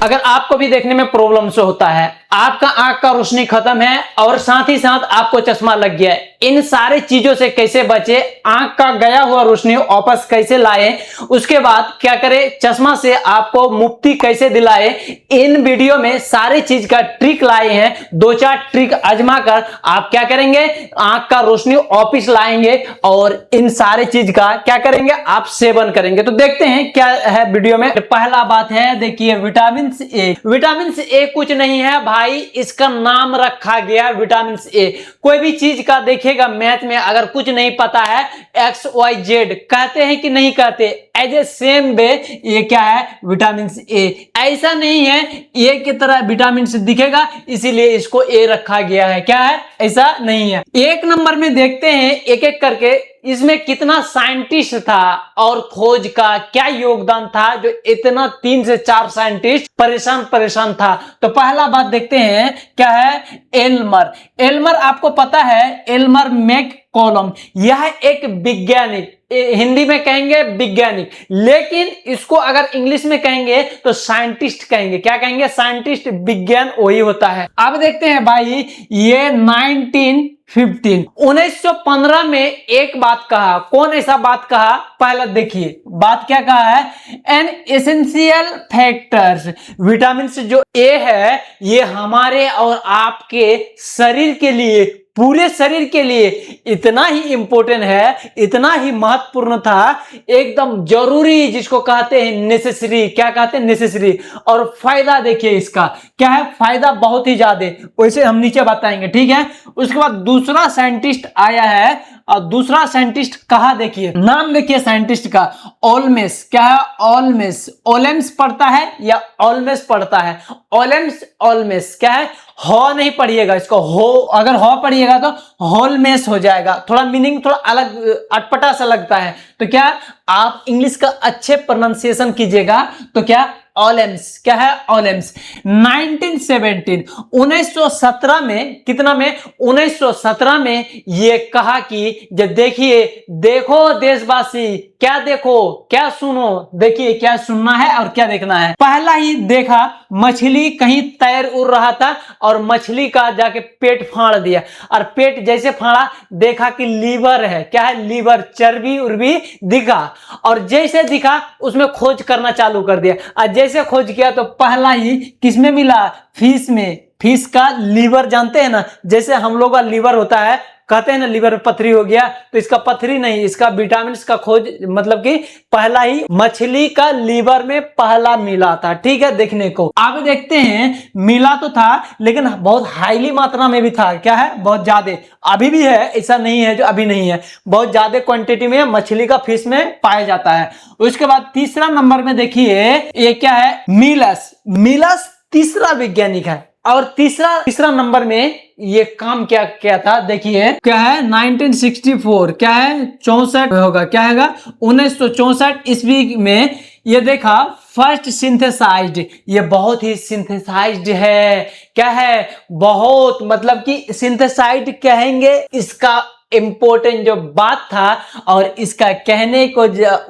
अगर आपको भी देखने में प्रॉब्लम से होता है, आपका आंख का रोशनी खत्म है और साथ ही साथ आपको चश्मा लग गया है, इन सारी चीजों से कैसे बचे, आंख का गया हुआ रोशनी वापस कैसे लाए, उसके बाद क्या करें, चश्मा से आपको मुक्ति कैसे दिलाए, इन वीडियो में सारी चीज का ट्रिक लाए हैं। 2-4 ट्रिक आजमा कर आप क्या करेंगे, आंख का रोशनी वापस लाएंगे और इन सारी चीज का क्या करेंगे, आप सेवन करेंगे। तो देखते हैं क्या है वीडियो में। पहला बात है, देखिए विटामिन ए। विटामिन ए कुछ नहीं है भाई, इसका नाम रखा गया विटामिन ए। कोई भी चीज का देखिएगा मैथ में अगर कुछ नहीं पता है, XYZ कहते हैं कि नहीं कहते, एज ए सेम वे ये क्या है, विटामिन ए। ऐसा नहीं है ए की तरह विटामिन से दिखेगा इसीलिए इसको ए रखा गया है, क्या है, ऐसा नहीं है। एक नंबर में देखते हैं एक एक करके इसमें कितना साइंटिस्ट था और खोज का क्या योगदान था, जो इतना 3 से 4 साइंटिस्ट परेशान था। तो पहला बात देखते हैं क्या है, एल्मर। एल्मर आपको पता है, एल्मर मैककॉलम, यह एक वैज्ञानिक, हिंदी में कहेंगे वैज्ञानिक, लेकिन इसको अगर इंग्लिश में कहेंगे तो साइंटिस्ट कहेंगे। क्या कहेंगे, साइंटिस्ट, विज्ञान वही होता है। अब देखते हैं भाई, ये 1915 में एक बात कहा। कौन ऐसा बात कहा, पहला देखिए बात क्या कहा है, एन एसेंशियल फैक्टर्स, विटामिन जो ए है ये हमारे और आपके शरीर के लिए, पूरे शरीर के लिए इतना ही इंपॉर्टेंट है, इतना ही महत्वपूर्ण था, एकदम जरूरी, जिसको कहते हैं नेसेसरी। क्या कहते हैं, नेसेसरी। और फायदा देखिए इसका क्या है, फायदा बहुत ही ज्यादा, वैसे हम नीचे बताएंगे, ठीक है। उसके बाद दूसरा साइंटिस्ट आया है, और दूसरा साइंटिस्ट कहा, देखिए नाम देखिए साइंटिस्ट का, ओल्मेस। क्या है, ओल्मेस। ओलेम्स पढ़ता है या ओल्मेस पढ़ता है, ओलेम्स, ओल्मेस। क्या है, हो नहीं पढ़िएगा इसको, हो अगर हो पढ़िएगा तो होलमेस हो जाएगा, थोड़ा मीनिंग थोड़ा अलग अटपटा सा लगता है। तो क्या आप इंग्लिश का अच्छे प्रोनाउंसिएशन कीजिएगा, तो क्या, ओलेम्स। क्या है, ओलेम्स। 1917 में, कितना में, 1917 में ये कहा कि जब देखिए, देखो देशवासी, क्या देखो, क्या सुनो, देखिए क्या सुनना है और क्या देखना है। पहला ही देखा, मछली कहीं तैर उड़ रहा था और मछली का जाके पेट फाड़ दिया, और पेट जैसे फाड़ा देखा कि लीवर है। क्या है, लीवर, चर्बी उर्बी दिखा, और जैसे दिखा उसमें खोज करना चालू कर दिया, और जैसे खोज किया तो पहला ही किसमें मिला, फिश में। फिश का लीवर जानते हैं ना, जैसे हम लोग का लीवर होता है, कहते हैं ना लीवर में पथरी हो गया, तो इसका पथरी नहीं, इसका विटामिन का खोज, मतलब कि पहला ही मछली का लीवर में पहला मिला था, ठीक है, देखने को। अब देखते हैं, मिला तो था लेकिन बहुत हाईली मात्रा में भी था। क्या है, बहुत ज्यादा, अभी भी है, ऐसा नहीं है जो अभी नहीं है, बहुत ज्यादा क्वांटिटी में मछली का फिश में पाया जाता है। उसके बाद तीसरा नंबर में देखिए, ये क्या है, मिलस। मिलस तीसरा वैज्ञानिक है, और तीसरा नंबर में ये काम क्या किया था, देखिए क्या है, 1964, क्या है, 64 होगा, क्या है, 1964 ईस्वी में ये देखा, फर्स्ट सिंथेसाइज्ड। ये बहुत ही सिंथेसाइज्ड है, क्या है, बहुत, मतलब कि सिंथेसाइज्ड कहेंगे, इसका इंपॉर्टेंट जो बात था और इसका कहने को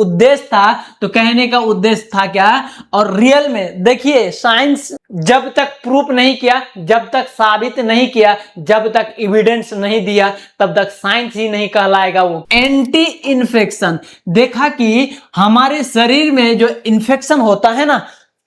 उद्देश्य था, तो कहने का उद्देश्य था क्या, और रियल में देखिए, साइंस जब तक प्रूफ नहीं किया, जब तक साबित नहीं किया, जब तक एविडेंस नहीं दिया, तब तक साइंस ही नहीं कहलाएगा वो। एंटी इन्फेक्शन, देखा कि हमारे शरीर में जो इन्फेक्शन होता है ना,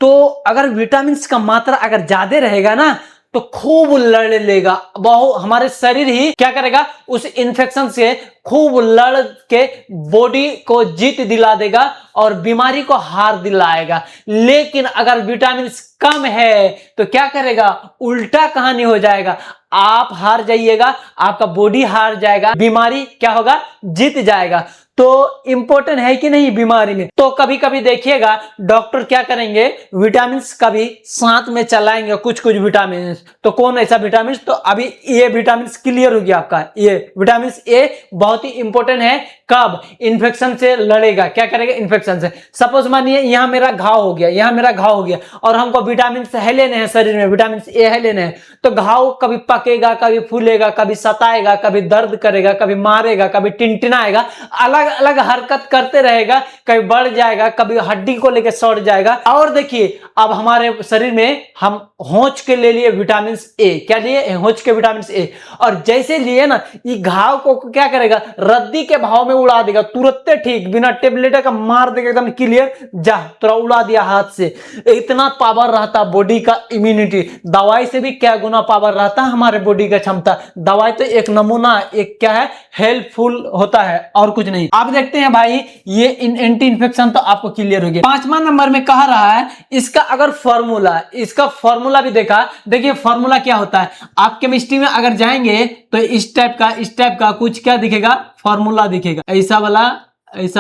तो अगर विटामिन का मात्रा अगर ज्यादा रहेगा ना, तो खूब लड़ लेगा, बहुत हमारे शरीर ही क्या करेगा, उस इन्फेक्शन से खूब लड़ के बॉडी को जीत दिला देगा और बीमारी को हार दिलाएगा। लेकिन अगर विटामिन कम है तो क्या करेगा, उल्टा कहानी हो जाएगा, आप हार जाइएगा, आपका बॉडी हार जाएगा, बीमारी क्या होगा, जीत जाएगा। तो इंपॉर्टेंट है कि नहीं बीमारी में। तो कभी कभी देखिएगा डॉक्टर क्या करेंगे, विटामिन का भी साथ में चलाएंगे, कुछ कुछ विटामिन। तो कौन ऐसा विटामिन, तो अभी ये विटामिन क्लियर हो गया आपका, ये विटामिन ए बहुत ही इंपॉर्टेंट है। कब, इन्फेक्शन से लड़ेगा, क्या करेगा, इन्फेक्शन से। सपोज मानिए यहाँ मेरा घाव हो गया, यहाँ मेरा घाव हो गया, और हमको विटामिन है लेने हैं, शरीर में विटामिन ए है लेने हैं, तो घाव कभी पकेगा, कभी फूलेगा, कभी सताएगा, कभी दर्द करेगा, कभी मारेगा, कभी टिनटिनाएगा, अलग अलग अलग हरकत करते रहेगा, कभी बढ़ जाएगा, कभी हड्डी को लेकर सड़ जाएगा। और देखिए अब हमारे शरीर में हम होंच के ले लिए विटामिन ए, क्या लिए, होंच के विटामिन ए, और जैसे लिए ना ये घाव को क्या करेगा, रद्दी के भाव में उड़ा देगा, तुरंत ठीक, बिना टेबलेट का मार देगा एकदम क्लियर, जा तुरा उड़ा दिया हाथ से। इतना पावर रहता बॉडी का इम्यूनिटी, दवाई से भी क्या गुना पावर रहता है हमारे बॉडी का क्षमता। दवाई तो एक नमूना, एक क्या है, हेल्पफुल होता है और कुछ नहीं। आप देखते हैं भाई ये एंटी इन्फेक्शन तो आपको क्लियर हो गया। 5वां नंबर में कह रहा है इसका अगर फॉर्मूला, इसका फॉर्मूला भी देखा। देखिए फॉर्मूला क्या होता है, आप केमिस्ट्री में अगर जाएंगे तो इस टाइप का कुछ क्या दिखेगा, फॉर्मूला दिखेगा, ऐसा वाला इस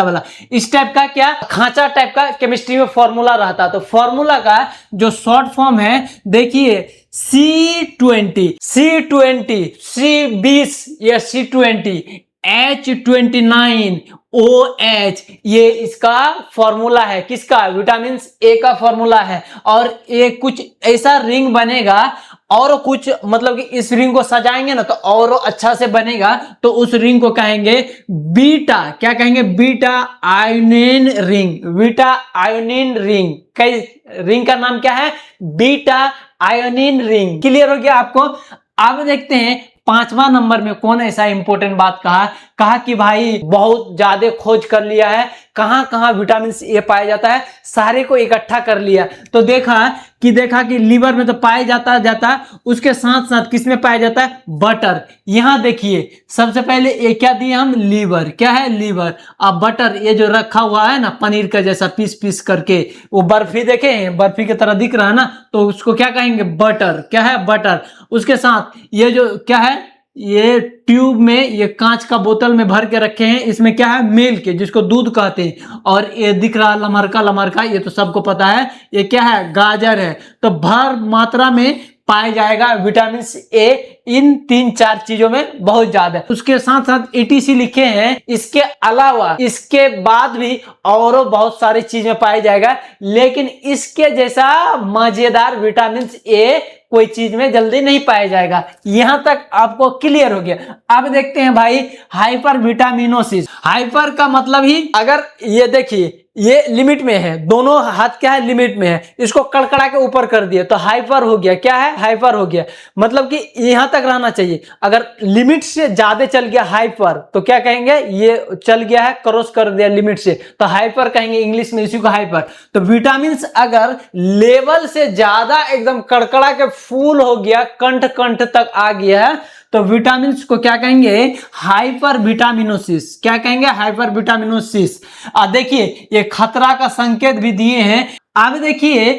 टाइप का, क्या खांचा टाइप का केमिस्ट्री में फॉर्मूला रहता। तो फॉर्मूला का जो शॉर्ट फॉर्म है देखिए C20, C20 या C20 H29 OH, ये इसका फॉर्मूला है, किसका, विटामिन ए का फॉर्मूला है। और ये कुछ ऐसा रिंग बनेगा, और कुछ मतलब कि इस रिंग को सजाएंगे ना तो और अच्छा से बनेगा, तो उस रिंग को कहेंगे बीटा, क्या कहेंगे, बीटा आयोनिन रिंग, बीटा आयोनिन रिंग। कई रिंग का नाम क्या है, बीटा आयोनिन रिंग। क्लियर हो गया आपको। अब देखते हैं 5वां नंबर में कौन ऐसा इंपॉर्टेंट बात कहा कि भाई बहुत ज्यादा खोज कर लिया है, कहां कहां विटामिन ए पाया जाता है, सारे को इकट्ठा कर लिया। तो देखा कि लीवर में तो पाया जाता, उसके साथ साथ किस में पाया जाता है, बटर। यहां देखिए सबसे पहले ये क्या दिए हम, लीवर, क्या है, लीवर। अब बटर ये जो रखा हुआ है ना पनीर का जैसा पीस करके, वो बर्फी देखे हैं, बर्फी की तरह दिख रहा है ना, तो उसको क्या कहेंगे, बटर, क्या है, बटर। उसके साथ ये जो क्या है, ये ट्यूब में, ये कांच का बोतल में भर के रखे हैं, इसमें क्या है, मिल्क, जिसको दूध कहते हैं। और ये दिख रहा लमरका, ये तो सबको पता है, ये क्या है, गाजर है। तो भर मात्रा में पाया जाएगा विटामिन ए इन 3-4 चीजों में बहुत ज्यादा। उसके साथ साथ ETC लिखे हैं, इसके अलावा इसके बाद भी और बहुत सारी चीजें पाया जाएगा, लेकिन इसके जैसा मजेदार विटामिन ए कोई चीज में जल्दी नहीं पाया जाएगा। यहां तक आपको क्लियर हो गया। अब देखते हैं भाई हाइपर विटामिनोसिस। हाइपर का मतलब ही, अगर ये देखिए ये लिमिट में है, दोनों हाथ क्या है, लिमिट में है, इसको कड़कड़ा के ऊपर कर दिया तो हाइपर हो गया, क्या है, हाइपर हो गया। मतलब कि यहां तक रहना चाहिए। अगर लिमिट से ज्यादा चल गया हाइपर तो क्या कहेंगे, ये चल गया है, क्रॉस कर दिया लिमिट से, तो हाइपर कहेंगे इंग्लिश में इसी को, हाइपर। तो विटामिन अगर लेवल से ज्यादा एकदम कड़कड़ा के फूल हो गया, कंठ तक आ गया, तो विटामिन को क्या कहेंगे, हाइपर विटामिनोसिस। क्या कहेंगे, हाइपर विटामिनोसिस। देखिए ये खतरा का संकेत भी दिए हैं। अब देखिए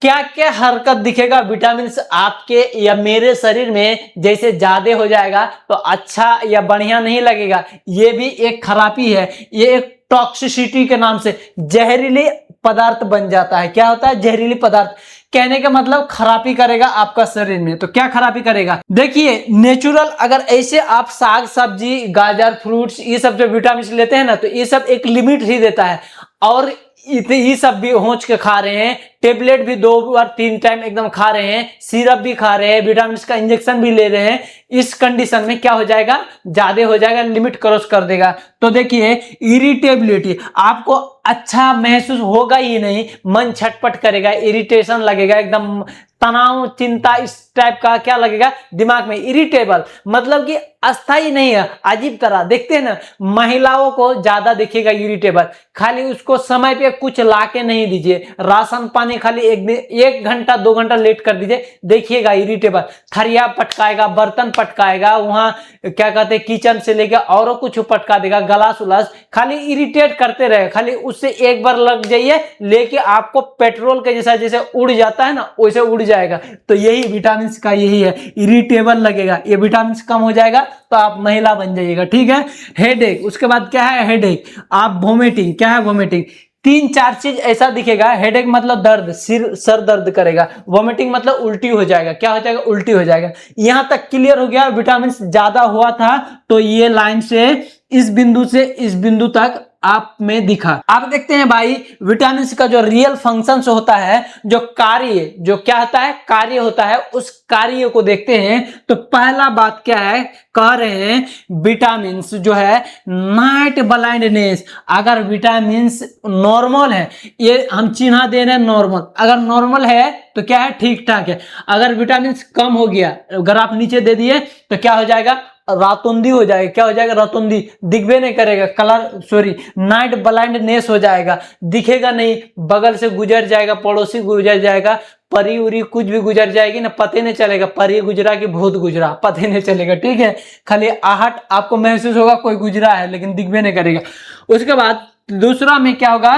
क्या क्या हरकत दिखेगा विटामिन आपके या मेरे शरीर में, जैसे ज्यादा हो जाएगा तो अच्छा या बढ़िया नहीं लगेगा, ये भी एक खराबी है। ये एक टॉक्सिसिटी के नाम से जहरीली पदार्थ बन जाता है। क्या होता है, जहरीली पदार्थ। कहने का मतलब खराबी करेगा आपका शरीर में। तो क्या खराबी करेगा, देखिए नेचुरल अगर ऐसे आप साग सब्जी, गाजर, फ्रूट्स, ये सब जो विटामिन लेते हैं ना, तो ये सब एक लिमिट ही देता है। और ये सब भी होंच के खा रहे हैं, टेबलेट भी 2 बार 3 टाइम एकदम खा रहे हैं, सिरप भी खा रहे हैं, विटामिन का इंजेक्शन भी ले रहे हैं, इस कंडीशन में क्या हो जाएगा, ज्यादा हो जाएगा, लिमिट क्रॉस कर देगा। तो देखिए इरिटेबिलिटी, आपको अच्छा महसूस होगा ही नहीं, मन छटपट करेगा, इरिटेशन लगेगा, एकदम तनाव, चिंता, इस टाइप का क्या लगेगा दिमाग में, इरिटेबल, मतलब कि अस्थाई नहीं है, अजीब तरह। देखते हैं ना महिलाओं को ज्यादा दिखेगा इरिटेबल, खाली उसको समय पे कुछ लाके नहीं दीजिए, राशन पानी खाली 1 घंटा 2 घंटा लेट कर दीजिए, देखिएगा इरिटेबल, थरिया पटकाएगा, बर्तन पटकाएगा, वहां क्या कहते हैं किचन से लेकर और कुछ पटका देगा, गलास उलास, खाली इरिटेट करते रहे। खाली उससे एक बार लग जाइए, लेके आपको पेट्रोल के जैसा जैसे उड़ जाता है ना, वैसे उड़ जाएगा। तो यही विटामिन का यही है, इरिटेबल लगेगा, ये विटामिन कम हो जाएगा तो आप महिला बन जाइएगा, ठीक है। हेडेक, उसके बाद क्या है, हेडेक, आप वोमिटिंग, क्या है, वोमिटिंग, 3-4 चीज ऐसा दिखेगा। हेडेक मतलब दर्द, सर दर्द करेगा, वोमिटिंग मतलब उल्टी हो जाएगा, क्या हो जाएगा, उल्टी हो जाएगा। यहां तक क्लियर हो गया। विटामिन ज्यादा हुआ था तो ये लाइन से इस बिंदु तक आप में दिखा। आप देखते हैं भाई विटामिन का जो रियल फंक्शंस होता है, जो कार्य, जो क्या होता है, कार्य होता है, उस कार्य को देखते हैं तो पहला बात क्या है, कह रहे हैं विटामिन जो है नाइट ब्लाइंडनेस। अगर विटामिन नॉर्मल है, ये हम चिन्ह दे रहे हैं नॉर्मल, अगर नॉर्मल है तो क्या है, ठीक ठाक है। अगर विटामिन कम हो गया, अगर आप नीचे दे दिए तो क्या हो जाएगा, रातुंदी हो जाएगा। क्या हो जाएगा, रातुंदी, दिखबे नहीं करेगा, कलर सॉरी नाइट ब्लाइंडनेस हो जाएगा, दिखेगा नहीं, बगल से गुजर जाएगा, पड़ोसी गुजर जाएगा, परी उरी कुछ भी गुजर जाएगी ना, पता नहीं चलेगा, परी गुजरा कि भूत गुजरा, पता नहीं चलेगा, ठीक है। खाली आहट आपको महसूस होगा कोई गुजरा है, लेकिन दिखबे नहीं करेगा। उसके बाद दूसरा में क्या होगा,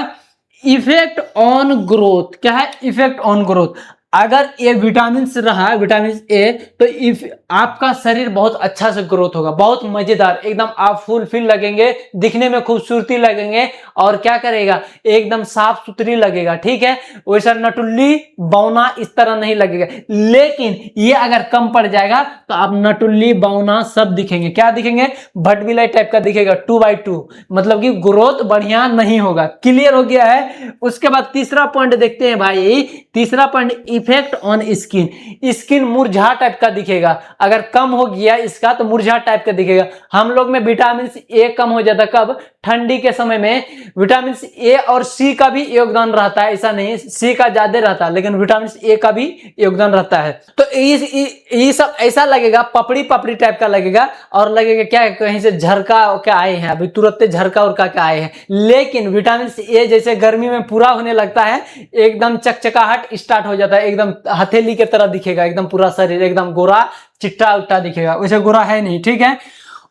इफेक्ट ऑन ग्रोथ। क्या है, इफेक्ट ऑन ग्रोथ। अगर ये विटामिन रहा, विटामिन ए, तो इफ आपका शरीर बहुत अच्छा से ग्रोथ होगा, बहुत मजेदार, एकदम आप फुलफिल लगेंगे, दिखने में खूबसूरती लगेंगे, और क्या करेगा, एकदम साफ सुथरी लगेगा, ठीक है। वैसा नटुल्ली बौना इस तरह नहीं लगेगा। लेकिन ये अगर कम पड़ जाएगा तो आप नटुल्ली बौना सब दिखेंगे। क्या दिखेंगे, भटबिलाई टाइप का दिखेगा, 2x2, मतलब कि ग्रोथ बढ़िया नहीं होगा। क्लियर हो गया है। उसके बाद तीसरा पॉइंट देखते हैं भाई, तीसरा point effect on skin. Skin मुरझा टाइप का दिखेगा, अगर कम हो गया इसका तो मुरझा टाइप का दिखेगा। हम लोग में विटामिन ए कम हो जाता कब, ठंडी के समय में। विटामिन ए और सी का भी योगदान रहता है, ऐसा नहीं सी का ज्यादा रहता है, लेकिन विटामिन ए का भी योगदान रहता है। तो ये सब ऐसा लगेगा, पपड़ी पपड़ी टाइप का लगेगा, और लगेगा क्या कहीं से झरका क्या आए हैं, अभी तुरंत झरका और क्या आए हैं। लेकिन विटामिन ए जैसे गर्मी में पूरा होने लगता है, एकदम चकचकाहट स्टार्ट हो जाता है, एकदम हथेली की तरह दिखेगा, एकदम पूरा शरीर एकदम गोरा चिट्टा उट्टा दिखेगा, वैसे गोरा है नहीं, ठीक है।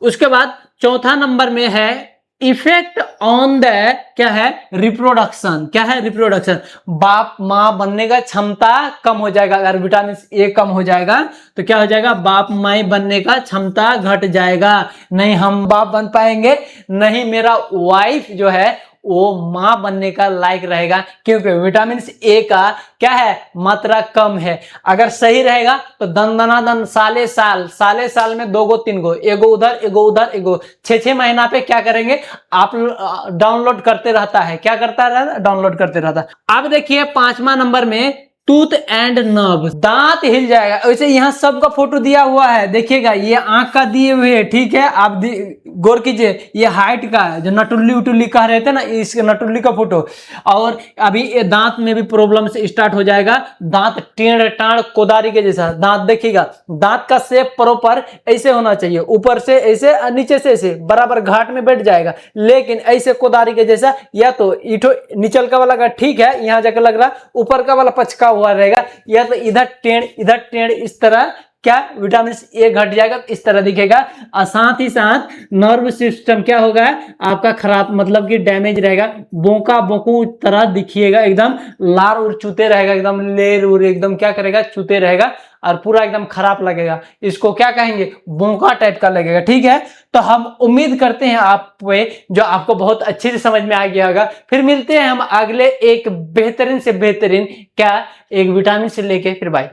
उसके बाद चौथा नंबर में है इफेक्ट ऑन द, क्या है, रिप्रोडक्शन। क्या है, रिप्रोडक्शन। बाप माँ बनने का क्षमता कम हो जाएगा। अगर विटामिन ए कम हो जाएगा तो क्या हो जाएगा, बाप माँ बनने का क्षमता घट जाएगा, नहीं हम बाप बन पाएंगे, नहीं मेरा वाइफ जो है वो मां बनने का लायक रहेगा, क्योंकि विटामिन ए का क्या है, मात्रा कम है। अगर सही रहेगा तो दन दनादन साले साल में 2 गो 3 गो, एगो उधर एगो उधर, एगो 6 महीना पे क्या करेंगे, आप डाउनलोड करते रहता है। क्या करता रहता, डाउनलोड करते रहता है। अब देखिए 5वां नंबर में टूथ एंड नर्व, दांत हिल जाएगा। वैसे यहाँ सबका फोटो दिया हुआ है, देखिएगा, ये आंख का दिए हुए है, ठीक है। आप गौर कीजिए, ये हाइट का जो नटुल्ली उटुल्ली कह रहे थे ना, इस नटुल्ली का फोटो। और अभी ये दांत में भी प्रॉब्लम से स्टार्ट हो जाएगा, दांत टेढ़ टाढ़ कोदारी के जैसा दांत, देखिएगा दांत का शेप प्रॉपर ऐसे होना चाहिए, ऊपर से ऐसे, नीचे से ऐसे, बराबर घाट में बैठ जाएगा। लेकिन ऐसे कोदारी के जैसा, या तो ईठो निचल का वाला का ठीक है, यहाँ जाकर लग रहा, ऊपर का वाला पचका हुआ रहेगा, या तो इधर टेढ़ इस तरह, क्या विटामिन ए घट जाएगा, इस तरह दिखेगा। और साथ ही साथ नर्व सिस्टम क्या होगा, आपका खराब, मतलब कि डैमेज रहेगा, बोका बोकू तरह दिखिएगा, एकदम लार उर चूते रहेगा, एकदम लेर उर एकदम क्या करेगा, चूते रहेगा, और पूरा एकदम खराब लगेगा। इसको क्या कहेंगे, बोका टाइप का लगेगा, ठीक है। तो हम उम्मीद करते हैं आप पे जो आपको बहुत अच्छे से समझ में आ गया होगा। फिर मिलते हैं हम अगले एक बेहतरीन से बेहतरीन क्या, एक विटामिन से लेके, फिर बाय।